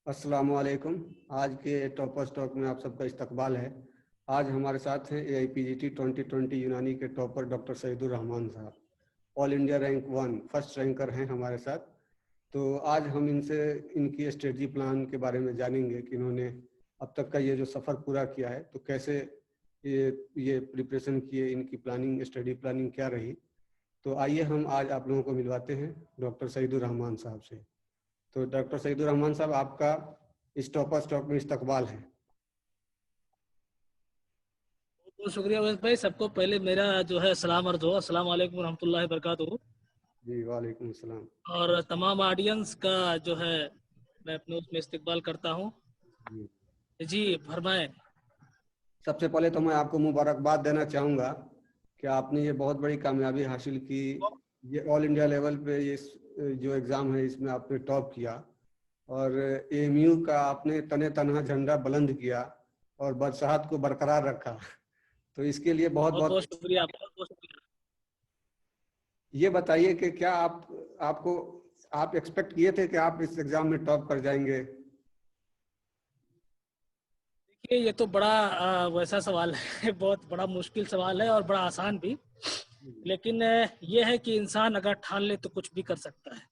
अस्सलामु अलैकुम। आज के टॉपर स्टॉक में आप सबका इस्तकबाल है। आज हमारे साथ हैं AIPGT 2020 यूनानी के टॉपर डॉक्टर सईदुर रहमान साहब। All India rank 1 first ranker हैं हमारे साथ। तो आज हम इनसे इनकी स्ट्रेटजी प्लान के बारे में जानेंगे कि इन्होंने अब तक का ये जो सफ़र पूरा किया है तो कैसे ये प्रिपरेशन किए, इनकी प्लानिंग, स्टडी प्लानिंग क्या रही। तो आइए हम आज आप लोगों को मिलवाते हैं डॉक्टर सईदुर रहमान साहब से। तो डॉक्टर सईदुर रहमान साहब, आपका इस टॉपर स्टॉक में इस्तकबाल है। बहुत शुक्रिया वैस भाई। सबको पहले मेरा जो है सलाम अर्ज़ हो, अस्सलाम वालेकुम रहमतुल्लाहि बरकातुहू। जी वालेकुम सलाम। और तमाम ऑडियंस का जो है मैं अपने उसमें इस्तकबाल करता हूँ। जी फरमाएं। सबसे पहले तो मैं आपको मुबारकबाद देना चाहूँगा कि आपने ये बहुत बड़ी कामयाबी हासिल की। ये ऑल इंडिया लेवल पे ये जो एग्ज़ाम है इसमें आपने टॉप किया और AMU का आपने तने तनहा झंडा बुलंद किया और बरसात को बरकरार रखा। तो इसके लिए बहुत बहुत बहुत बहुत शुक्रिया, बहुत बहुत शुक्रिया। ये बताइए कि क्या आप एक्सपेक्ट किए थे कि आप इस एग्ज़ाम में टॉप कर जाएंगे? देखिए ये तो बड़ा वैसा सवाल है बहुत बड़ा मुश्किल सवाल है और बड़ा आसान भी। लेकिन ये है कि इंसान अगर ठान ले तो कुछ भी कर सकता है।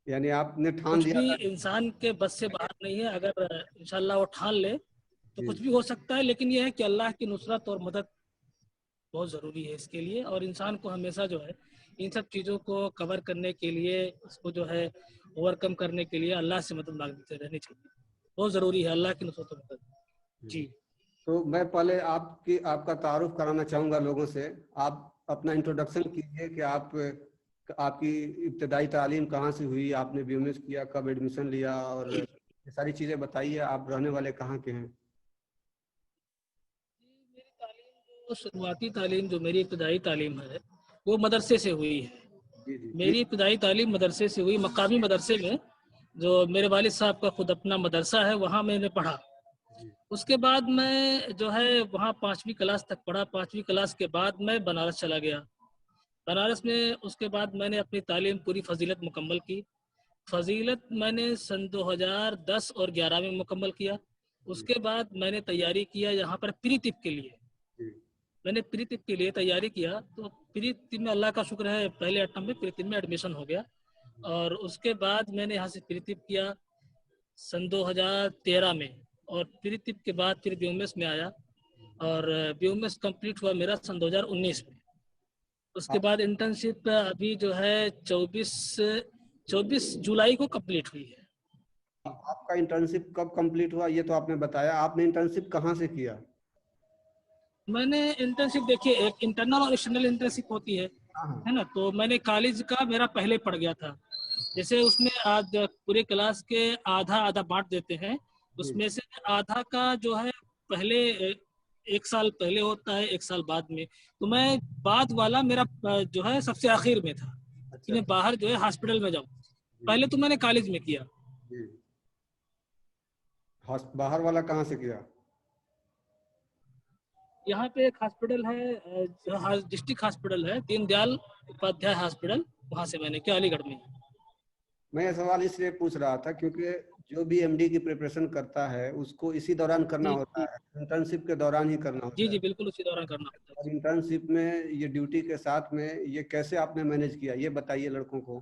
यानी आपने ठान कुछ लिया भी था? इंसान के बस से बाहर नहीं है। अगर इंशाल्लाह वो ठान ले तो जी कुछ भी हो सकता है। लेकिन ये है कि अल्लाह की नुसरत और मदद बहुत ज़रूरी है इसके लिए। और इंसान को हमेशा जो है इन सब चीज़ों को कवर करने के लिए, इसको जो है ओवरकम करने के लिए अल्लाह से मदद मांगते रहनी चाहिए। बहुत ज़रूरी है अल्लाह की नुसरत और मदद। जी तो मैं पहले आपका तारुफ कराना चाहूँगा लोगों से। आप अपना इंट्रोडक्शन कीजिए कि आपकी इब्तदाई तालीम कहाँ से हुई, आपने BMS किया, कब एडमिशन लिया, और ये सारी चीज़ें बताइए। आप रहने वाले कहाँ के हैं? मेरी तालीम जो शुरुआती तालीम जो मेरी इब्तदाई तालीम है वो मदरसे से हुई है। जी जी मेरी इब्तदाई तालीम मदरसे से हुई, मकामी मदरसे में जो मेरे वालिद साहब का खुद अपना मदरसा है वहाँ मैंने पढ़ा। जी उसके बाद मैं जो है वहाँ 5वीं क्लास तक पढ़ा। 5वीं क्लास के बाद मैं बनारस चला गया। बनारस में उसके बाद मैंने अपनी तालीम पूरी फजीलत मुकम्मल की। फजीलत मैंने सन 2010 और 11 में मुकम्मल किया। जी उसके बाद मैंने तैयारी किया यहाँ पर प्री तिप के लिए। जी मैंने प्री तिप के लिए तैयारी किया तो प्री तिप में अल्लाह का शुक्र है पहले अटेम्प्ट में प्री तिप में एडमिशन हो गया। और उसके बाद मैंने यहाँ से प्री तिप किया सन 2013 में। और प्री तिप के बाद फिर BMS में आया और BMS कंप्लीट हुआ मेरा सन 2019 में। उसके आप बाद इंटर्नशिप अभी जो है 24 जुलाई को कंप्लीट हुई है। आपका इंटर्नशिप कब कंप्लीट हुआ ये तो आपने बताया। आपने इंटर्नशिप कहाँ से किया? मैंने इंटर्नशिप देखिए, एक इंटरनल और एक्सटर्नल इंटर्नशिप होती हाँ है ना। तो मैंने कॉलेज का मेरा पहले पड़ गया था। जैसे उसमें आज पूरे क्लास के आधा आधा बांट देते हैं। जी उसमें से आधा का जो है पहले एक साल पहले होता है, एक साल बाद में। तो मैं बाद वाला मेरा जो है सबसे आखिर में था कि अच्छा मैं अच्छा। बाहर जो है हॉस्पिटल में जाऊँ। जी पहले तो मैंने कॉलेज में किया। जी बाहर वाला कहाँ से किया? यहाँ पे एक हॉस्पिटल है, डिस्ट्रिक्ट हॉस्पिटल है, दीनदयाल उपाध्याय हॉस्पिटल, वहाँ से मैंने किया अलीगढ़ में। मैं ये सवाल इसलिए पूछ रहा था क्योंकि जो भी MD की प्रिपरेशन करता है उसको इसी दौरान करना जी होता जी है, इंटर्नशिप के दौरान ही करना जी होता है। जी बिल्कुल उसी दौरान करना होता है और जी। इंटर्नशिप में ये ड्यूटी के साथ में ये कैसे आपने मैनेज किया, ये बताइए लड़कों को।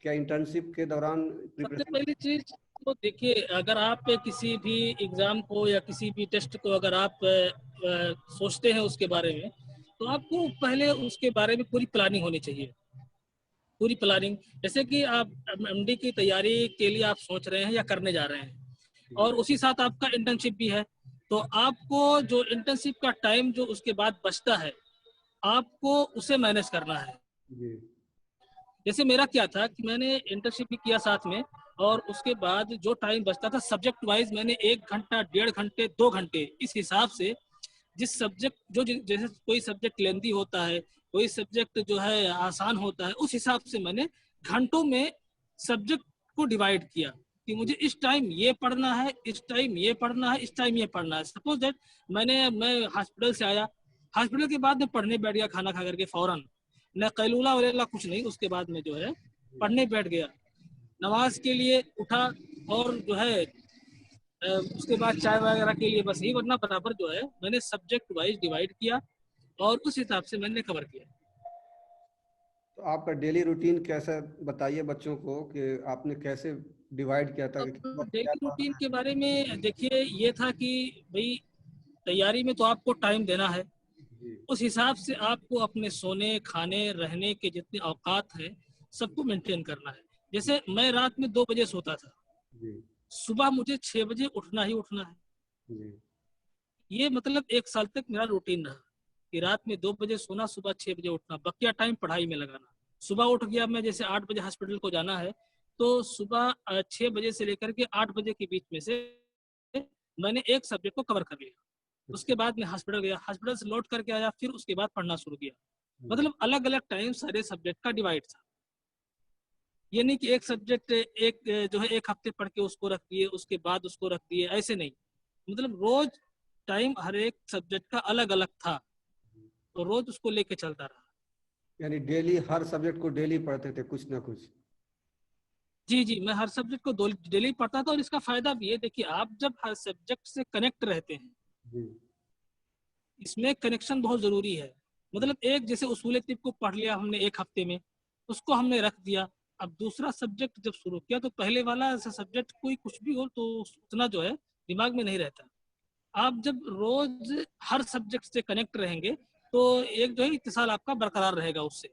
क्या इंटर्नशिप के दौरान सबसे प्रिपरेशन? पहली चीज तो देखिए, अगर आप किसी भी एग्जाम को या किसी भी टेस्ट को अगर आप सोचते हैं उसके बारे में, तो आपको पहले उसके बारे में पूरी प्लानिंग होनी चाहिए। पूरी प्लानिंग, जैसे कि आप MD की तैयारी के लिए आप सोच रहे हैं या करने जा रहे हैं जी और उसी साथ आपका इंटर्नशिप भी है, तो आपको जो इंटर्नशिप का टाइम जो उसके बाद बचता है आपको उसे मैनेज करना है। जी जैसे मेरा क्या था कि मैंने इंटर्नशिप भी किया साथ में, और उसके बाद जो टाइम बचता था सब्जेक्ट वाइज मैंने 1 घंटा 1.5 घंटे 2 घंटे इस हिसाब से, जिस सब्जेक्ट जो जैसे कोई सब्जेक्ट लेंदी होता है, कोई सब्जेक्ट जो है आसान होता है, उस हिसाब से मैंने घंटों में सब्जेक्ट को डिवाइड किया कि मुझे इस टाइम ये पढ़ना है, इस टाइम ये पढ़ना है, इस टाइम ये पढ़ना है। सपोज दैट मैं हॉस्पिटल से आया, हॉस्पिटल के बाद मैं पढ़ने बैठ गया खाना खा करके फौरन, न कैलूला वैलूला कुछ नहीं। उसके बाद में जो है पढ़ने बैठ गया, नमाज के लिए उठा, और जो है उसके बाद चाय वगैरह के लिए बस यही, वरना बराबर जो है मैंने सब्जेक्ट वाइज डिवाइड किया और उस हिसाब से मैंने कवर किया। तो आपका डेली रूटीन कैसा, बताइए बच्चों को कि आपने कैसे डिवाइड किया था कि किस अब वक्त क्या डेली रूटीन पढ़ना के बारे में देखिए, ये था कि भाई तैयारी में तो आपको टाइम देना है, है। जी उस हिसाब से आपको अपने सोने खाने रहने के जितने औकात हैं सबको मेंटेन करना है। जैसे मैं रात में 2 बजे सोता था, जी सुबह मुझे 6 बजे उठना ही उठना है। जी ये मतलब 1 साल तक मेरा रूटीन रहा कि रात में 2 बजे सोना, सुबह 6 बजे उठना, बकिया टाइम पढ़ाई में लगाना। सुबह उठ गया मैं, जैसे 8 बजे हॉस्पिटल को जाना है, तो सुबह 6 बजे से लेकर के 8 बजे के बीच में से मैंने एक सब्जेक्ट को कवर कर लिया। अच्छा। उसके बाद मैं हॉस्पिटल गया, हॉस्पिटल से लौट करके आया, फिर उसके बाद पढ़ना शुरू किया। जी मतलब अलग अलग टाइम सारे सब्जेक्ट का डिवाइड था। ये नहीं कि एक सब्जेक्ट एक जो है एक हफ्ते पढ़ के उसको रख दिए, उसके बाद उसको रख दिए, ऐसे नहीं। मतलब रोज टाइम हर एक सब्जेक्ट का अलग अलग था, तो रोज उसको लेके चलता रहा। यानी डेली हर सब्जेक्ट को डेली पढ़ते थे कुछ ना कुछ। जी जी, मैं हर सब्जेक्ट को डेली पढ़ता था, और इसका फायदा भी है, देखिए आप जब हर सब्जेक्ट से कनेक्ट रहते हैं, जी इसमें कनेक्शन बहुत जरूरी है। मतलब एक जैसे उसूल तिब को पढ़ लिया हमने एक हफ्ते में, उसको हमने रख दिया। अब दूसरा सब्जेक्ट जब शुरू किया, तो पहले वाला सब्जेक्ट कोई कुछ भी हो तो उतना जो है दिमाग में नहीं रहता। आप जब रोज हर सब्जेक्ट से कनेक्ट रहेंगे, तो एक जो है इत्तेसाल आपका बरकरार रहेगा उससे,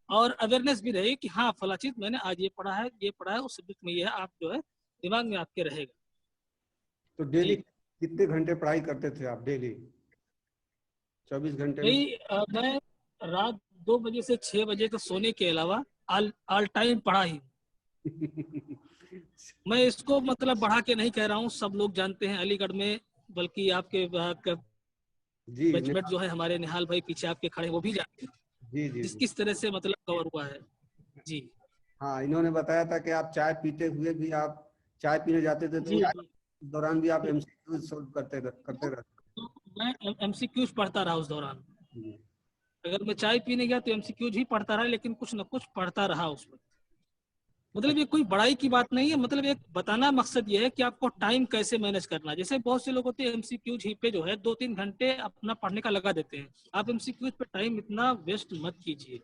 और अवेयरनेस भी रहेगी कि हाँ फला चीज मैंने आज ये पढ़ा है, ये पढ़ा है, उस सब्जेक्ट में ये है, आप जो है दिमाग में आपके रहेगा। तो डेली जी कितने घंटे पढ़ाई करते थे आप डेली? 24 घंटे में? भाई, मैं रात 2 बजे से 6 बजे तक सोने के अलावा ऑल ऑल टाइम पढ़ा ही हूँ। मैं इसको मतलब बढ़ा के नहीं कह रहा हूँ, सब लोग जानते हैं अलीगढ़ में, बल्कि आपके जी बैचमेट जो है हमारे निहाल भाई पीछे आपके खड़े, वो भी जानते हैं जी जी जिस जी। किस तरह से मतलब कवर हुआ है। जी हाँ, इन्होंने बताया था कि आप चाय पीते हुए भी आप चाय पीने जाते थे, तो जी उस जी। दौरान भी आप एमसीक्यू सोल्व करते रहते। तो मैं एमसीक्यूज पढ़ता रहा उस दौरान। जी अगर मैं चाय पीने गया तो एमसीक्यूज ही पढ़ता रहा, लेकिन कुछ न कुछ पढ़ता रहा उस वक्त। मतलब ये कोई बड़ाई की बात नहीं है, मतलब एक बताना मकसद ये है कि आपको टाइम कैसे मैनेज करना है। जैसे बहुत से लोग होते हैं एमसीक्यूज ही पे जो है 2-3 घंटे अपना पढ़ने का लगा देते हैं। आप एमसीक्यूज पे टाइम इतना वेस्ट मत कीजिए।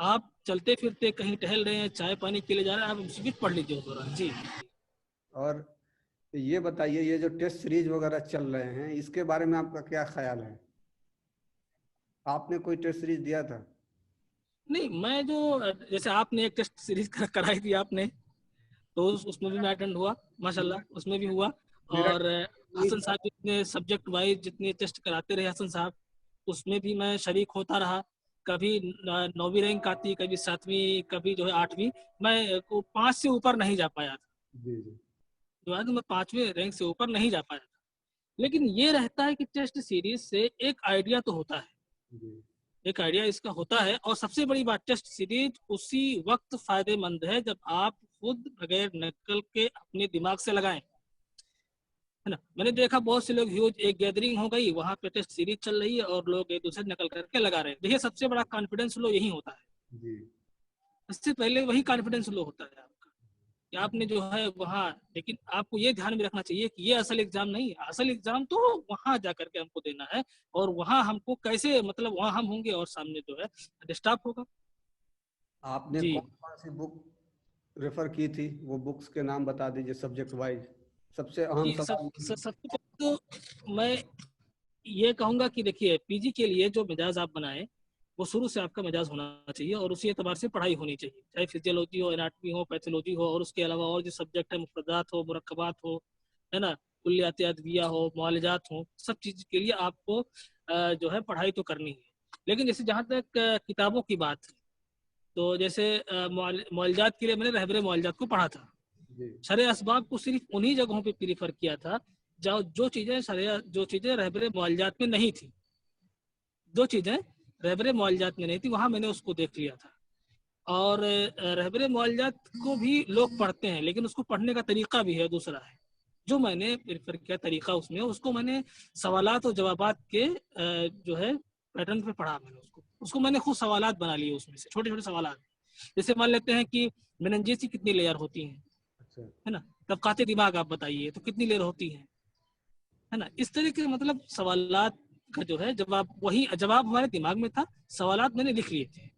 आप चलते फिरते कहीं टहल रहे हैं, चाय पानी के लिए जा रहे हैं, आप एमसीक्यूज पढ़ लीजिए उस दौरान। जी और ये बताइए, ये जो टेस्ट सीरीज वगैरह चल रहे हैं, इसके बारे में आपका क्या ख्याल है? आपने कोई टेस्ट सीरीज दिया था? नहीं, मैं जो जैसे आपने एक टेस्ट सीरीज कराई थी आपने, तो उसमें भी मैं अटेंड हुआ, माशाल्लाह मेरा उसमें भी हुआ। मेरा और नहीं हसन था। साहब जितने सब्जेक्ट वाइज जितने टेस्ट कराते रहे हसन साहब, उसमें भी मैं शरीक होता रहा। कभी 9वीं रैंक आती, कभी 7वीं, कभी जो है 8वीं। मैं को 5 से ऊपर नहीं जा पाया था, जी जी जो है तो मैं 5वें रैंक से ऊपर नहीं जा पाया था। लेकिन ये रहता है कि टेस्ट सीरीज से एक आइडिया तो होता है, जी एक आइडिया इसका होता है। और सबसे बड़ी बात, टेस्ट सीरीज उसी वक्त फायदेमंद है जब आप खुद बगैर नकल के अपने दिमाग से लगाएं, है ना। मैंने देखा बहुत से लोग, ह्यूज एक गैदरिंग हो गई, वहां पे टेस्ट सीरीज चल रही है और लोग एक दूसरे नकल करके लगा रहे हैं। देखिए सबसे बड़ा कॉन्फिडेंस लो यही होता है, जी। इससे पहले वही कॉन्फिडेंस लो होता है आपका कि आपने जो है वहाँ। लेकिन आपको ये ध्यान में रखना चाहिए कि ये असल एग्जाम नहीं है, असल एग्जाम तो वहां जा करके हमको देना है। और वहां हमको कैसे, मतलब वहां हम होंगे और सामने जो है डेस्कटॉप होगा। आपने जी कौन कौन सी बुक रेफर की थी? वो बुक्स के नाम बता दीजिए सब्जेक्ट वाइज। सबसे अहम जी, सवाल। सबसे पहले तो मैं ये कहूंगा कि देखिए पीजी के लिए जो मिजाज आप बनाए, वो शुरू से आपका मिजाज होना चाहिए, और उसी एतबार से पढ़ाई होनी चाहिए, चाहे फिजियोलॉजी हो, एनाटमी हो, पैथोलॉजी हो, और उसके अलावा और जो सब्जेक्ट है, मुफरदात हो, मुरक्कबात हो, है ना, कुल्लियात अदविया हो, मुआलजात हो, सब चीज के लिए आपको जो है पढ़ाई तो करनी है। लेकिन जैसे जहाँ तक किताबों की बात है, तो जैसे मुआलजात के लिए मैंने रहबरे मुआलजात को पढ़ा था। जी शरअ असबाब को सिर्फ उन्हीं जगहों पे प्रीफर किया था जो चीजें रहबरे मुआलजात में नहीं थी। जो चीजें रहबरे मुआलजात में नहीं थी, वहां मैंने उसको देख लिया था। और रहबरे मुआलजात को भी लोग पढ़ते हैं, लेकिन उसको पढ़ने का तरीका भी है दूसरा है। जो मैंने प्रेफर किया तरीका उसमें, उसको मैंने सवालात और जवाबात के जो है पैटर्न पे पढ़ा। मैंने उसको मैंने खुद सवालात बना लिए, उसमें से छोटे छोटे सवालात। जैसे मान लेते हैं कि मेनिंजेस की कितनी लेयर होती हैं, है ना। तबकाते दिमाग आप बताइए तो कितनी लेयर होती है ना। इस तरह के मतलब सवालात का जो है जवाब, वही जवाब हमारे दिमाग में था, सवालात मैंने लिख लिए थे।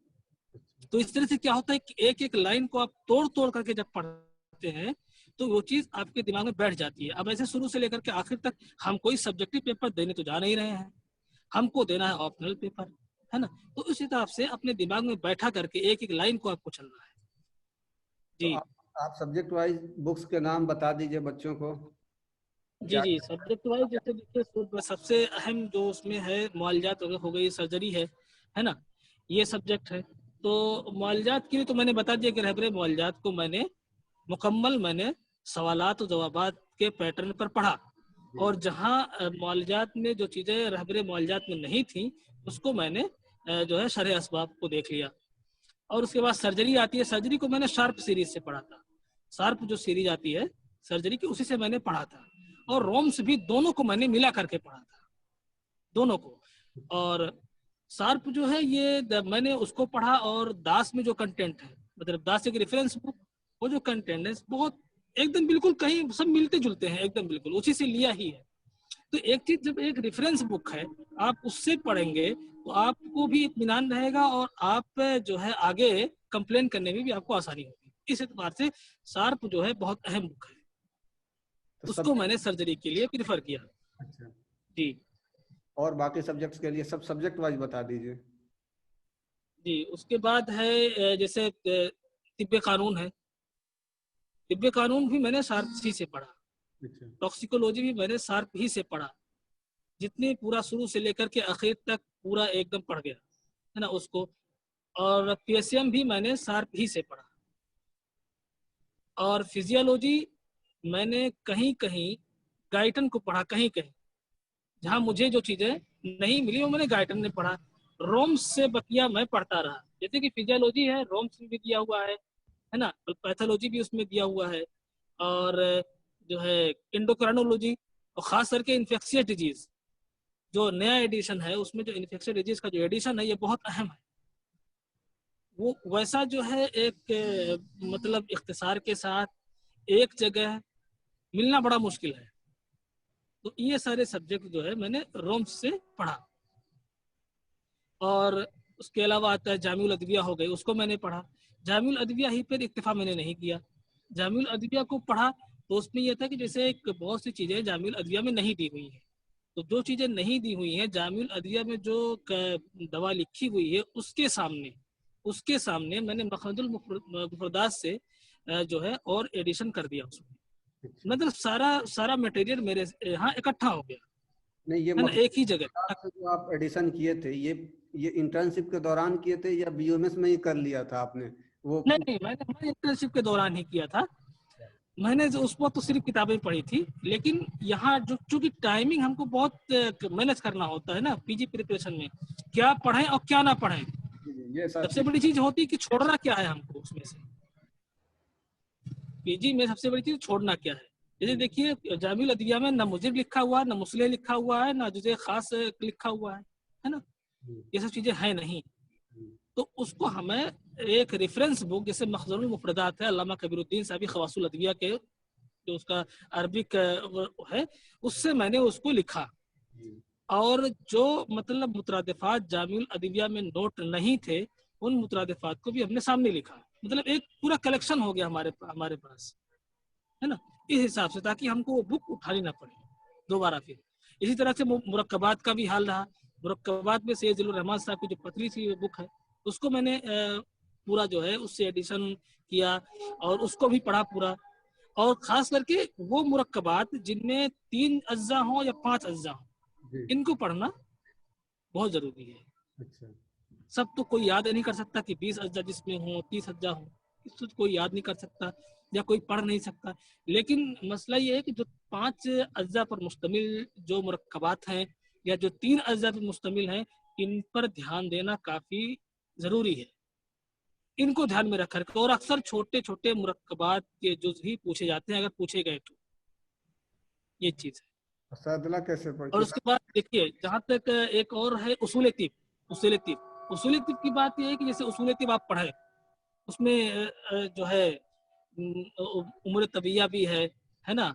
तो इस तरह से क्या होता है कि एक एक लाइन को आप तोड़ तोड़ करके जब पढ़ते हैं तो वो चीज आपके दिमाग में बैठ जाती है। अब ऐसे शुरू से लेकर के आखिर तक हम कोई सब्जेक्टिव पेपर देने तो जा नहीं रहे हैं, हमको देना है ऑप्शनल पेपर, है ना। तो उस हिसाब से अपने दिमाग में बैठा करके एक एक लाइन को आपको चलना है तो जी। आप सब्जेक्ट वाइज बुक्स के नाम बता दीजिए बच्चों को। जी क्या जी, सब्जेक्ट वाइज जैसे देखिए सबसे अहम जो उसमें है मुआलजात हो गई, सर्जरी है ना, ये सब्जेक्ट है। तो मुआलजात के लिए तो मैंने बता दिया कि रहबरे मुआलजात को मैंने सवालात और जवाबात के पैटर्न पर पढ़ा, और जहाँ मुआलजात में जो चीज़ें रहबरे मुआलजात में नहीं थी उसको मैंने जो है शरह असबाब को देख लिया। और उसके बाद सर्जरी आती है, सर्जरी को मैंने शार्प सीरीज से पढ़ा था। शार्प जो सीरीज आती है सर्जरी की, उसी से मैंने पढ़ा था। और रोम्स भी, दोनों को मैंने मिला करके पढ़ा था, दोनों को। और शार्प जो है ये मैंने उसको पढ़ा, और दास में जो कंटेंट है, मतलब दास एक रेफरेंस बुक, वो जो कंटेंट है बहुत एकदम बिल्कुल कहीं सब मिलते जुलते हैं, एकदम बिल्कुल उसी से लिया ही है। तो एक चीज, जब एक रेफरेंस बुक है आप उससे पढ़ेंगे तो आपको भी इत्मीनान रहेगा, और आप जो है आगे कंप्लेन करने में भी आपको आसानी होगी। इस एतबार से शार्प जो है बहुत अहम बुक है, तो उसको सब। मैंने सर्जरी के लिए प्रिफर किया अच्छा। जी। और बाकी सब्जेक्ट्स के लिए सब सब्जेक्ट वाइज बता दीजिए। जी उसके बाद है जैसे तिब्बे कानून है, तिब्बे कानून भी मैंने शार्प ही से पढ़ा। अच्छा। टॉक्सिकोलॉजी भी मैंने शार्प ही से पढ़ा, जितनी पूरा शुरू से लेकर के आखिर तक पूरा एकदम पढ़ गया, है ना उसको। और पीएसएम भी मैंने शार्प ही से पढ़ा। और फिजियोलॉजी मैंने कहीं कहीं गाइटन को पढ़ा, कहीं कहीं जहाँ मुझे जो चीजें नहीं मिली वो मैंने गाइटन ने पढ़ा। रोम्स से बकिया मैं पढ़ता रहा, जैसे कि फिजियोलॉजी है रोम्स में भी दिया हुआ है ना, पैथोलॉजी भी उसमें दिया हुआ है, और जो है इंडोक्राइनोलॉजी, और खास करके इन्फेक्शियस डिजीज जो नया एडिशन है उसमें, जो इन्फेक्शियस डिजीज का जो एडिशन है ये बहुत अहम है। वो वैसा जो है एक मतलब इख्तिसार के साथ एक जगह मिलना बड़ा मुश्किल है। तो ये सारे सब्जेक्ट जो है मैंने रोम्स से पढ़ा। और उसके अलावा आता है जामिउल अदविया हो गई, उसको मैंने पढ़ा। जामिउल अदविया ही पर इक्तिफा मैंने नहीं किया, जामिउल अदविया को पढ़ा तो उसमें यह था कि जैसे एक बहुत सी चीज़ें जामिउल अदविया में नहीं दी हुई हैं, तो जो चीज़ें नहीं दी हुई हैं जामिउल अदविया में जो दवा लिखी हुई है उसके सामने मैंने मखरजुल मुफरदात से जो है और एडिशन कर दिया उसमें। अच्छा। मतलब सारा सारा मटेरियल मेरे यहाँ इकट्ठा हो गया, नहीं, ये है ना, एक ही जगह। जो आप एडिशन किए थे, ये इंटर्नशिप के दौरान किए थे या बीओएमएस में ही कर लिया था आपने वो? नहीं, मैंने इंटर्नशिप के दौरान ही किया था। मैंने जो उस वक्त तो सिर्फ किताबें पढ़ी थी, लेकिन यहाँ जो चूंकि टाइमिंग हमको बहुत मैनेज करना होता है ना पीजी प्रिपरेशन में, क्या पढ़ें और क्या ना पढ़ें। ये सब सबसे बड़ी चीज होती है कि छोड़ना क्या है हमको उसमें से। पीजी में सबसे बड़ी चीज छोड़ना क्या है। जैसे देखिए जामिल अदिया में ना मुजिब लिखा हुआ है, ना मुस्लिह लिखा हुआ है, ना जुज़े खास लिखा हुआ है ना, ये सब चीजें हैं नहीं। तो उसको हमें एक रेफरेंस बुक जैसे मखज़रुल मुफरदात है अल्लामा कबीरुद्दीन साहबी खवासुल अदविया के, जो उसका अरबिक है, उससे मैंने उसको लिखा। और जो मतलब मुतरादिफात जामिउल अदविया में नोट नहीं थे उन मुतरादिफात को भी हमने सामने लिखा। मतलब एक पूरा कलेक्शन हो गया हमारे पास, है ना, इस हिसाब से, ताकि हमको वो बुक उठानी ना पड़े दोबारा फिर। इसी तरह से मुरक्कबात का भी हाल रहा। मुरक्कबात में सैयद जिल्लुर रहमान साहब की जो पतली सी बुक है उसको मैंने पूरा जो है उससे एडिशन किया और उसको भी पढ़ा पूरा। और खास करके वो मुरक्कबात जिनमें 3 अज्जा हो या 5 अज्जा हो, इनको पढ़ना बहुत जरूरी है। अच्छा। सब तो कोई याद नहीं कर सकता कि 20 अज्जा जिसमें हो, 30 अज्जा हो, इसको कोई याद नहीं कर सकता या कोई पढ़ नहीं सकता। लेकिन मसला ये है कि जो 5 अज्जा पर मुश्तमिल जो मुरक्कबात हैं या जो 3 अज्जा पर मुश्तमिल हैं, इन पर ध्यान देना काफी जरूरी है। इनको ध्यान में रख कर, और अक्सर छोटे छोटे मुरक्कबात के जुज़ ही पूछे जाते हैं अगर पूछे गए तो, ये चीज है। असदला कैसे और पढ़ती? उसके बाद देखिए जहाँ तक एक और है उसूल तिब। उसूल तिब की बात यह है कि जैसे उसूल तिब आप पढ़े उसमें जो है उम्र तबिया भी है ना,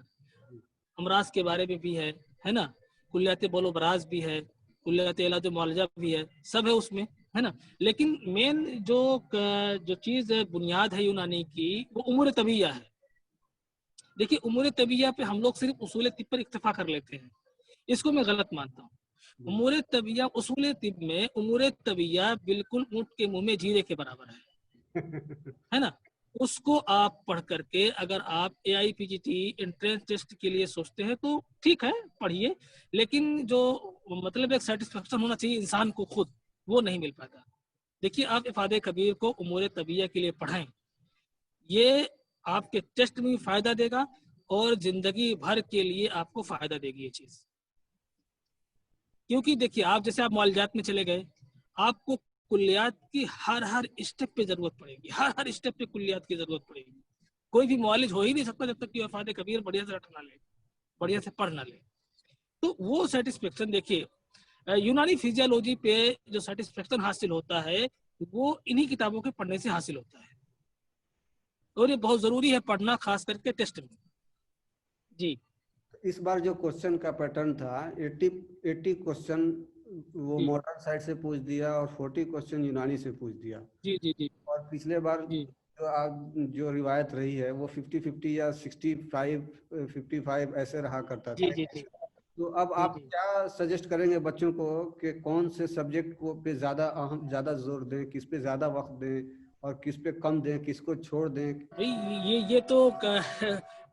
अमराज के बारे में भी है ना, कुल्लियात बोलो बराज भी है, कुल्लियात इलाज मुआलजा भी है, सब है उसमें, है ना। लेकिन मेन जो चीज है, बुनियाद है यूनानी की, वो उम्र तबिया है। देखिए उम्र तबिया पे हम लोग सिर्फ उसूल तिब पर इक्तफा कर लेते हैं, इसको मैं गलत मानता हूँ। उम्र तबिया, उसूल तिब में उम्र तबिया बिल्कुल ऊंट के मुंह में जीरे के बराबर है ना। उसको आप पढ़ करके अगर आप AIPGT एंट्रेंस टेस्ट के लिए सोचते हैं तो ठीक है, पढ़िए, लेकिन जो मतलब एक सेटिस्फेक्शन होना चाहिए इंसान को खुद, वो नहीं मिल पाता। देखिए आप इफादे कबीर को उम्र तबिया के लिए पढ़ाएं, ये आपके टेस्ट में भी फायदा देगा और जिंदगी भर के लिए आपको फायदा देगी ये चीज। क्योंकि देखिए आप जैसे आप मुआलजात में चले गए, आपको कुल्लियात की हर स्टेप पे जरूरत पड़ेगी, हर स्टेप पे कुल्लियात की जरूरत पड़ेगी। कोई भी मुआलिज हो ही नहीं सकता जब तक कि इफादे कबीर बढ़िया से रट ना ले, बढ़िया से पढ़ ना ले। तो वो सेटिस्फेक्शन देखिए यूनानी फिजियोलॉजी पे जो सेटिस्फेक्शन हासिल होता है वो इन्हीं किताबों के पढ़ने से हासिल होता है, और ये बहुत जरूरी है पढ़ना, खास करके टेस्ट में। जी इस बार जो क्वेश्चन का पैटर्न था, 80 क्वेश्चन वो जी मॉडर्न साइड से पूछ दिया और 40 क्वेश्चन यूनानी से पूछ दिया। जी जी जी और पिछले बार जी जो रिवायत रही है वो 50-50 या 65-55 ऐसे रहा करता जी था। जी जी तो अब जी आप जी क्या सजेस्ट करेंगे बच्चों को कि कौन से सब्जेक्ट को पे ज्यादा जोर दें, किस पे ज्यादा वक्त दें और किस पे कम दें, किसको छोड़ दें? भाई ये तो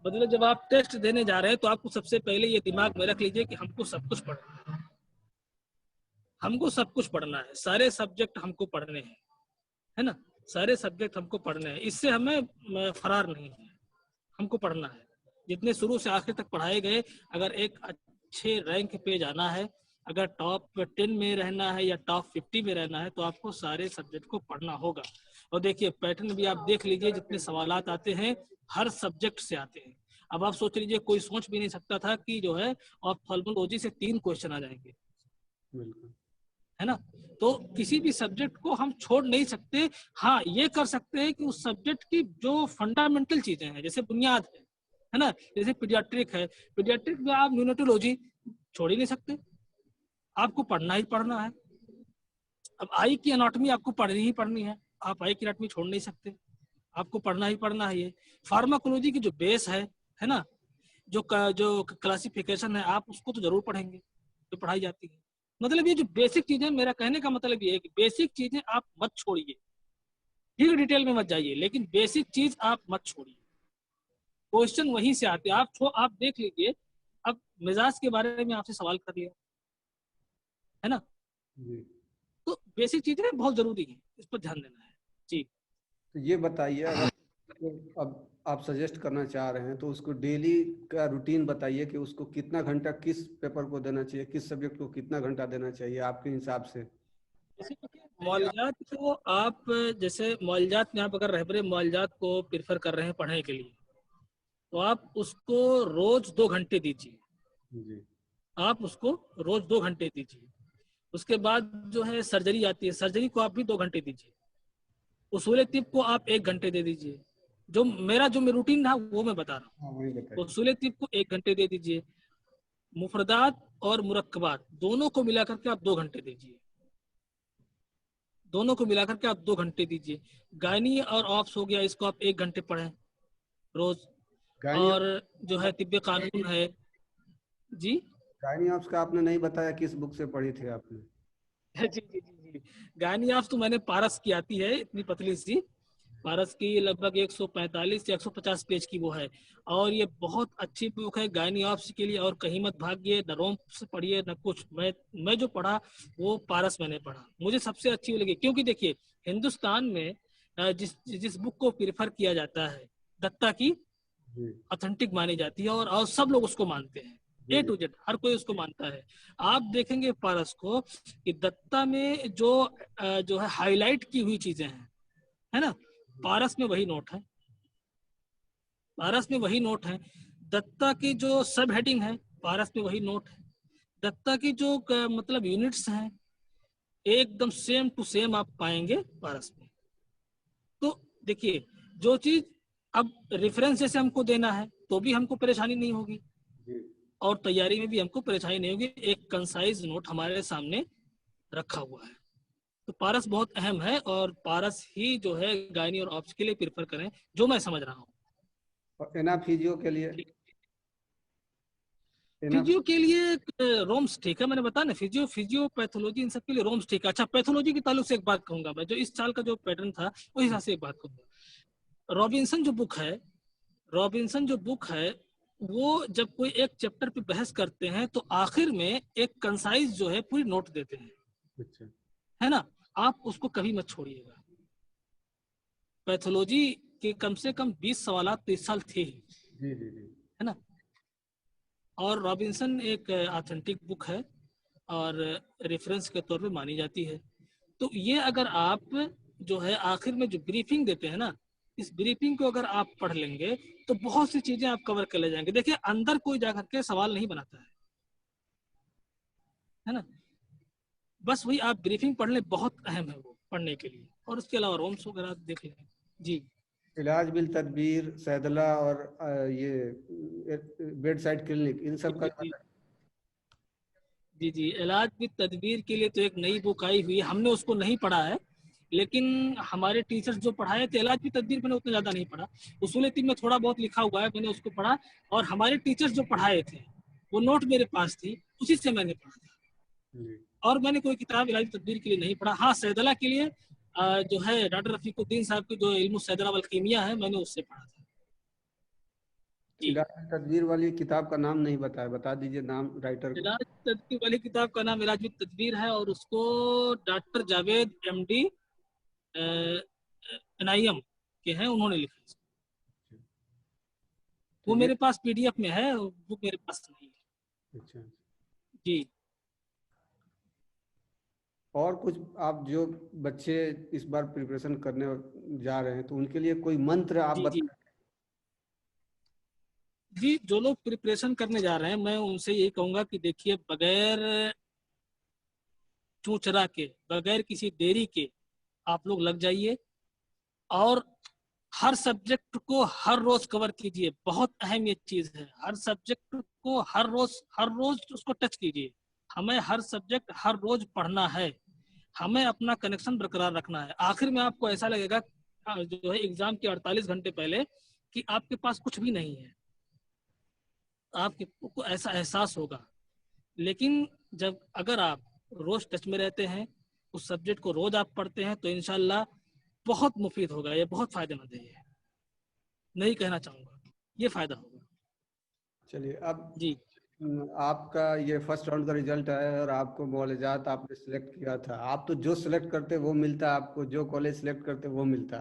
मतलब जब आप टेस्ट देने जा रहे हैं तो आपको सबसे पहले ये दिमाग में रख लीजिए कि हमको सब कुछ पढ़ना है, हमको सब कुछ पढ़ना है, सारे सब्जेक्ट हमको पढ़ने हैं, है ना, सारे सब्जेक्ट हमको पढ़ने हैं, इससे हमें फरार नहीं है, हमको पढ़ना है। जितने शुरू से आखिर तक पढ़ाए गए, अगर एक अच्छे रैंक पे जाना है, अगर टॉप 10 में रहना है या टॉप 50 में रहना है, तो आपको सारे सब्जेक्ट को पढ़ना होगा। और देखिए पैटर्न भी आप देख लीजिए, जितने सवालात आते हैं हर सब्जेक्ट से आते हैं। अब आप सोच लीजिए, कोई सोच भी नहीं सकता था कि जो है ऑप्थेल्मोलॉजी से 3 क्वेश्चन आ जाएंगे, बिल्कुल। है ना। तो किसी भी सब्जेक्ट को हम छोड़ नहीं सकते। हाँ ये कर सकते हैं कि उस सब्जेक्ट की जो फंडामेंटल चीजें हैं, जैसे बुनियाद है ना, जैसे पीडियाट्रिक है, पीडियाट्रिक में आप न्यूनेटोलॉजी छोड़ ही नहीं सकते, आपको पढ़ना ही पढ़ना है। अब आई की एनाटॉमी आपको पढ़नी ही पढ़नी है, आप आई की एनाटॉमी छोड़ नहीं सकते, आपको पढ़ना ही पढ़ना है। ये फार्माकोलॉजी की जो बेस है ना, जो क्लासिफिकेशन है, आप उसको तो जरूर पढ़ेंगे, जो पढ़ाई जाती है। मतलब ये जो बेसिक चीजें, मेरा कहने का मतलब ये है कि बेसिक चीजें आप मत छोड़िए, ठीक डिटेल में मत जाइए, लेकिन बेसिक चीज आप मत छोड़िए। क्वेश्चन वहीं से आते हैं, आप देख लीजिए। अब मिजाज के बारे में आपसे सवाल कर लिया, है ना, जी। तो बेसिक चीजें बहुत जरूरी है, इस पर ध्यान देना है। जी तो ये बताइए, अगर अब आप सजेस्ट करना चाह रहे हैं तो उसको डेली का रूटीन बताइए कि उसको कितना घंटा किस पेपर को देना चाहिए, किस सब्जेक्ट को कितना घंटा देना चाहिए आपके हिसाब से। जैसे मौलजात को आप, जैसे मौलजात में आप अगर रहबरे मौलजात को प्रेफर कर रहे हैं पढ़ने के लिए, तो आप उसको रोज 2 घंटे दीजिए, जी। आप उसको रोज 2 घंटे दीजिए। उसके बाद जो है सर्जरी आती है, सर्जरी को आप भी 2 घंटे दीजिए। उसूल तिब को आप 1 घंटे दे दीजिए। जो मेरा रूटीन था वो मैं बता रहा हाँ, वही हूँ। बताइए। उसूल तिब को 1 घंटे दे दीजिए, मुफरदात और मुरक्कबात दोनों को मिलाकर के आप 2 घंटे दीजिए, दोनों को मिलाकर के आप 2 घंटे दीजिए। गायनी और ऑप्स हो गया, इसको आप 1 घंटे पढ़ें रोज। गायनी और जो है तिब्बे कानून है। जी गायनी ऑप्स का आपने नहीं बताया, किस बुक से पढ़ी थी आपने? जी जी जी जी गायनी ऑप्स तो मैंने पारस की आती है, इतनी पतली सी, पारस की लगभग 145 या 150 पेज की वो है। और ये बहुत अच्छी बुक है गायनी ऑप्स के लिए, और कहीं मत भागिए, न रोम से पढ़िए न कुछ। मैं जो पढ़ा वो पारस मैंने पढ़ा, मुझे सबसे अच्छी लगी। क्योंकि देखिए हिंदुस्तान में जिस जिस बुक को प्रिफर किया जाता है, दत्ता की जी ऑथेंटिक मानी जाती है, और सब लोग उसको मानते हैं, जी A जी। to Z हर कोई उसको मानता है। आप देखेंगे पारस को कि दत्ता में जो है हाईलाइट की हुई चीजें हैं, है ना, पारस में वही नोट है, पारस में वही नोट है। दत्ता की जो सब हेडिंग है, पारस में वही नोट है। दत्ता की जो मतलब यूनिट्स हैं, एकदम सेम टू सेम आप पाएंगे पारस में। तो देखिए जो चीज अब रेफरेंस जैसे हमको देना है तो भी हमको परेशानी नहीं होगी, जी और तैयारी में भी हमको परेशानी नहीं होगी। एक कंसाइज नोट हमारे सामने रखा हुआ है। तो पारस बहुत अहम है, और पारस ही जो है गायनी और ऑप्स के लिए प्रेफर करें, जो मैं समझ रहा हूँ। और एना फिजियो के लिए? एना फिजियो के लिए रोम्स ठीक है, मैंने बताया ना, फिजियो पैथोलॉजी इन सब के लिए रोम्स ठीक है। अच्छा, पैथोलॉजी के ताल्लुक से एक बात कहूंगा मैं, जो इस साल का जो पैटर्न था उस हिसाब से एक बात कहूंगा। रॉबिन्सन जो बुक है, रॉबिन्सन जो बुक है, वो जब कोई एक चैप्टर पे बहस करते हैं तो आखिर में एक कंसाइज जो है पूरी नोट देते हैं, अच्छा। है ना। आप उसको कभी मत छोड़िएगा। पैथोलॉजी के कम से कम 20 सवालात तो इस साल थे ही, जी जी जी। है ना। और रॉबिन्सन एक ऑथेंटिक बुक है और रेफरेंस के तौर पे मानी जाती है। तो ये अगर आप जो है आखिर में जो ब्रीफिंग देते हैं ना, इस ब्रीफिंग को अगर आप पढ़ लेंगे तो बहुत सी चीजें आप कवर कर ले जाएंगे। देखिए, अंदर कोई जाकर के सवाल नहीं बनाता है ना। बस वही आप ब्रीफिंग पढ़ लें, बहुत अहम है वो पढ़ने के लिए। और उसके अलावा रोम्स वगैरह देख लें। जी इलाज बिल तदबीर, सैदला और ये बेड साइड क्लिनिक, इन सब का जी जी जी। इलाज की तदबीर के लिए तो एक नई बुक आई हुई है, हमने उसको नहीं पढ़ा है, लेकिन हमारे टीचर्स जो पढ़ाए थे इलाज की तदबीर मैंने उतना ज़्यादा नहीं पढ़ा। उसूल तिब में थोड़ा बहुत लिखा हुआ है, मैंने उसको पढ़ा। और हमारे टीचर्स जो पढ़ाए थे वो नोट मेरे पास थी, उसी से मैंने पढ़ा था। जी। और मैंने कोई किताब इलाज की तदबीर के लिए नहीं पढ़ा। हाँ, सैदला के लिए जो है डॉक्टर रफीकुद्दीन साहब की जो इल्म सैदला वल कीमिया है, मैंने उससे पढ़ा था। जी। इलाज बिल तदबीर वाली किताब का नाम नहीं बताया, बता दीजिए नाम राइटर को। इलाज तदबीर वाली किताब का नाम इलाज की तदबीर है, और उसको डॉक्टर जावेद MD NIM के हैं, उन्होंने लिखा है। तो वो ये मेरे पास PDF में है, वो मेरे पास नहीं है। अच्छा। जी और कुछ आप जो बच्चे इस बार प्रिपरेशन करने जा रहे हैं तो उनके लिए कोई मंत्र आप जी जी बता? जी। जो लोग प्रिपरेशन करने जा रहे हैं, मैं उनसे यही कहूंगा कि देखिए, बगैर चूचरा के, बगैर किसी देरी के आप लोग लग जाइए, और हर सब्जेक्ट को हर रोज कवर कीजिए। बहुत अहम ये चीज है, हर सब्जेक्ट को हर रोज उसको टच कीजिए। हमें हर सब्जेक्ट हर रोज पढ़ना है, हमें अपना कनेक्शन बरकरार रखना है। आखिर में आपको ऐसा लगेगा जो है एग्जाम के 48 घंटे पहले कि आपके पास कुछ भी नहीं है, आपको ऐसा एहसास होगा। लेकिन जब अगर आप रोज टच में रहते हैं, उस सब्जेक्ट को रोज आप पढ़ते हैं, तो इंशाल्लाह बहुत मुफीद होगा, ये बहुत फायदेमंद है। ये नहीं कहना चाहूंगा, ये फायदा होगा। चलिए अब जी आपका ये फर्स्ट राउंड का रिजल्ट आया और आपको मौलजात आपने सिलेक्ट किया था। आप तो जो सिलेक्ट करते वो मिलता, आपको जो कॉलेज सिलेक्ट करते वो मिलता।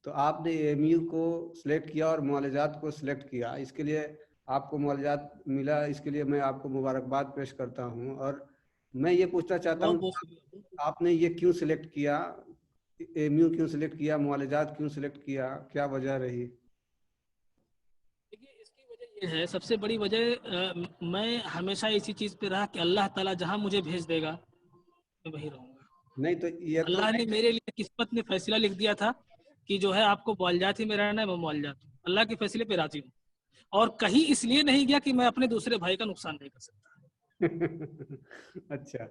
तो आपने AMU को सिलेक्ट किया और मौलजात को सिलेक्ट किया, इसके लिए आपको मौलजात मिला, इसके लिए मैं आपको मुबारकबाद पेश करता हूँ। और मैं ये पूछना चाहता बहुत हूँ बहुत शुक्रिया। आपने ये क्यों सिलेक्ट किया, AMU क्यों सिलेक्ट किया, मौलजात क्यों सिलेक्ट किया, क्या वजह रही? देखिए, इसकी वजह ये है, सबसे बड़ी वजह मैं हमेशा इसी चीज पे रहा कि अल्लाह ताला जहां मुझे भेज देगा मैं वहीं रहूंगा। नहीं तो ये तो अल्लाह ने मेरे लिए किस्मत में फैसला लिख दिया था कि जो है आपको मौलजात ही में रहना है, मैं मौलजात हूँ, अल्लाह के फैसले पे राजी हूँ। और कहीं इसलिए नहीं गया कि मैं अपने दूसरे भाई का नुकसान नहीं कर सकता। अच्छा,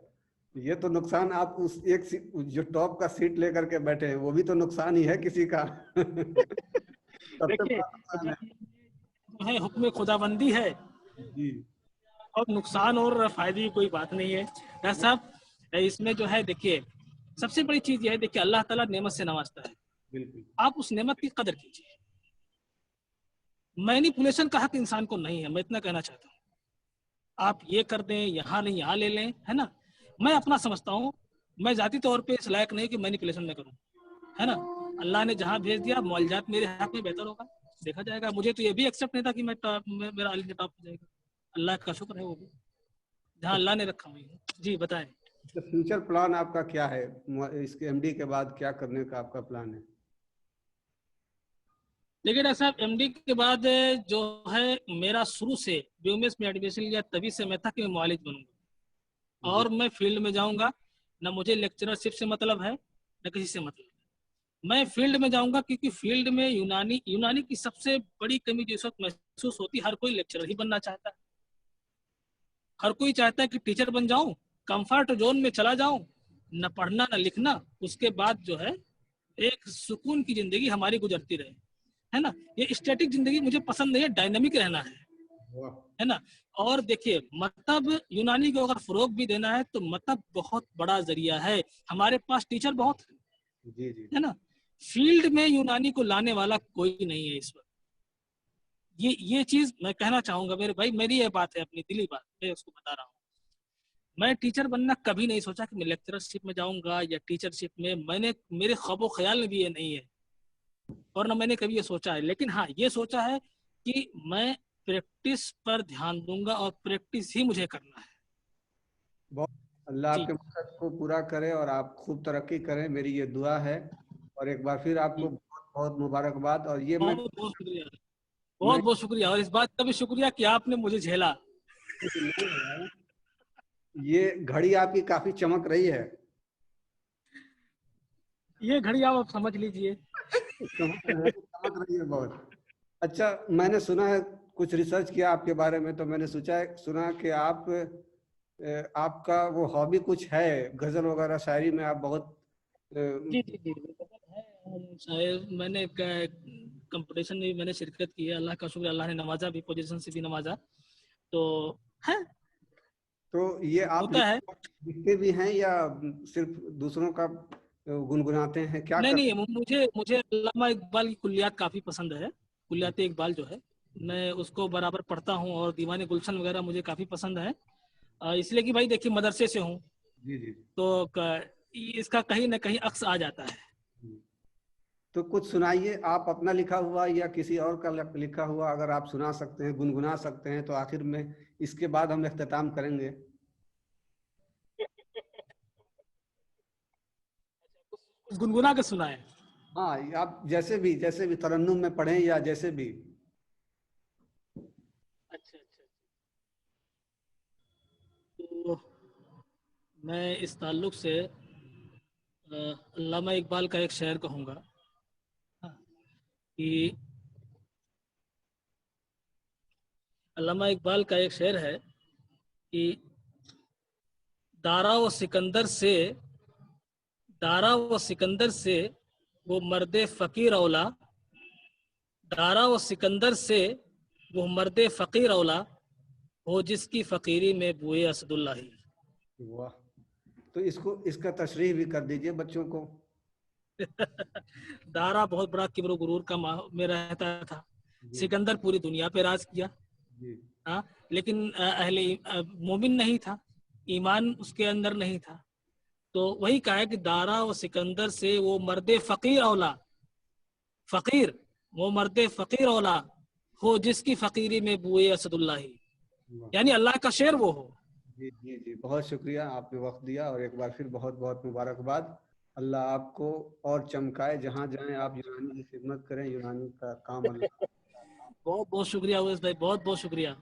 ये तो नुकसान आप उस एक जो टॉप का सीट लेकर के बैठे हैं वो भी तो नुकसान ही है किसी का। सबसे देखिए, बड़ा नुकसान है। जो है हुक्म खुदाबंदी है, जी और नुकसान और फायदे की कोई बात नहीं है। डॉक्टर साहब, इसमें जो है देखिए, सबसे बड़ी चीज ये है, देखिए अल्लाह ताला नेमत से नवाजता है, बिल्कुल। आप उस नेमत की कदर कीजिए। मैनिपुलेशन का हक इंसान को नहीं है, मैं इतना कहना चाहता हूँ। आप ये कर दें, यहाँ नहीं यहाँ ले लें, है ना। मैं अपना समझता हूँ, मैं जाती तौर पे इस लायक नहीं कि मैनिपुलेशन में करूँ, है ना। अल्लाह ने जहाँ भेज दिया, मौलजात मेरे हक में बेहतर होगा, देखा जाएगा। मुझे तो ये भी एक्सेप्ट नहीं था कि मैं मेरा अली टॉप हो जाएगा। अल्लाह का शुक्र है, वो भी जहाँ तो अल्लाह ने रखा हुई है। जी बताएं। फ्यूचर प्लान आपका क्या है, इसके MD के बाद क्या करने का आपका प्लान है? देखिए डॉक्टर साहब, MD के बाद जो है, मेरा शुरू से BMS में एडमिशन लिया तभी से मैं था कि मैं मुआलिज बनूंगा, जी और मैं फील्ड में जाऊंगा। ना मुझे लेक्चरशिप से मतलब है, ना किसी से मतलब है। मैं फील्ड में जाऊंगा, क्योंकि फील्ड में यूनानी की सबसे बड़ी कमी जो इस वक्त महसूस होती है, हर कोई लेक्चरर ही बनना चाहता है। हर कोई चाहता है कि टीचर बन जाऊं, कंफर्ट जोन में चला जाऊं, न पढ़ना न लिखना, उसके बाद जो है एक सुकून की जिंदगी हमारी गुजरती रहे, है ना। ये स्टैटिक जिंदगी मुझे पसंद नहीं है, डायनामिक रहना है ना। और देखिए, मतलब यूनानी को अगर फरोग भी देना है तो मतलब बहुत बड़ा जरिया है, हमारे पास टीचर बहुत जी जी है ना। फील्ड में यूनानी को लाने वाला कोई नहीं है इस वक्त। ये चीज मैं कहना चाहूंगा मेरे भाई, मेरी ये बात है, अपनी दिली बात मैं उसको बता रहा हूँ। मैं टीचर बनना कभी नहीं सोचा कि मैं लेक्चरशिप में जाऊंगा या टीचरशिप में, मैंने मेरे ख्वाबो ख्याल में भी ये नहीं है, और ना मैंने कभी ये सोचा है। लेकिन हाँ, ये सोचा है कि मैं प्रैक्टिस पर ध्यान दूंगा और प्रैक्टिस ही मुझे करना है। बहुत, अल्लाह जी आपके मकसद को पूरा करे और आप खूब तरक्की करें, मेरी ये दुआ है। और एक बार फिर आपको जी, बहुत बहुत मुबारकबाद। और ये बहुत बहुत शुक्रिया, मैं बहुत बहुत शुक्रिया, और इस बात का भी शुक्रिया कि आपने मुझे झेला। ये घड़ी आपकी काफी चमक रही है। ये घड़ी आप समझ लीजिए। चमक रही है बहुत। अच्छा, मैंने सुना है, कुछ रिसर्च किया आपके बारे में, तो मैंने सुना कि आपका वो हॉबी कुछ है, गजल वगैरह शायरी में आप बहुत जी जी जी, बिल्कुल है। शायद मैंने कंपटीशन में भी मैंने शिरकत की है, अल्लाह का शुक्र, अल्लाह ने नवाजा भी, पोजीशन से भी नवाजा, तो है, तो ये आप होता है। लिखते भी हैं या सिर्फ दूसरों का गुनगुनाते हैं, क्या नहीं कर? नहीं, मुझे मुझे अल्लामा इकबाल की कुल्लियात काफी पसंद है। कुल्लियात इकबाल जो है, मैं उसको बराबर पढ़ता हूँ, और दीवाने गुलशन वगैरह मुझे काफी पसंद है। इसलिए कि भाई देखिए, मदरसे से हूँ, जी जी तो इसका कहीं ना कहीं अक्स आ जाता है। जी। तो कुछ सुनाइए, आप अपना लिखा हुआ या किसी और का लिखा हुआ, अगर आप सुना सकते हैं, गुनगुना सकते हैं, तो आखिर में इसके बाद हम इख्तिताम करेंगे। कुछ गुनगुना के सुना है। हाँ, आप जैसे भी तरन्नुम में पढ़ें या जैसे भी। अच्छा अच्छा, तो मैं इस ताल्लुक से अल्लामा इकबाल का एक शेर कहूँगा, हाँ, कि अल्लामा इकबाल का एक शेर है कि दारा व सिकंदर से, दारा व सिकंदर से वो मर्दे फ़कीर औला, दारा व सिकंदर से वो मर्दे फ़कीर औला, हो जिसकी फ़कीरी में बुए असदुल्लाही। वाह, तो इसका तशरीह भी कर दीजिए बच्चों को। दारा बहुत बड़ा किब्र गुरूर का में रहता था, जी सिकंदर पूरी दुनिया पे राज किया, जी हाँ, लेकिन अहले मोमिन नहीं था, ईमान उसके अंदर नहीं था। तो वही कहा है कि दारा व सिकंदर से वो मर्दे फ़कीर औला, फ़कीर, वो मर्दे फ़कीर औला, हो जिसकी फ़कीरी में बुए असदुल्लाही, वाह, यानी अल्लाह का शेर वो हो। जी जी जी, बहुत शुक्रिया, आपने वक्त दिया, और एक बार फिर बहुत बहुत मुबारकबाद। अल्लाह आपको और चमकाए, जहाँ जाएं आप यूनानी की खिदमत करें, यूनानी का काम अल्लाह। बहुत बहुत शुक्रिया उवैस भाई, बहुत बहुत शुक्रिया।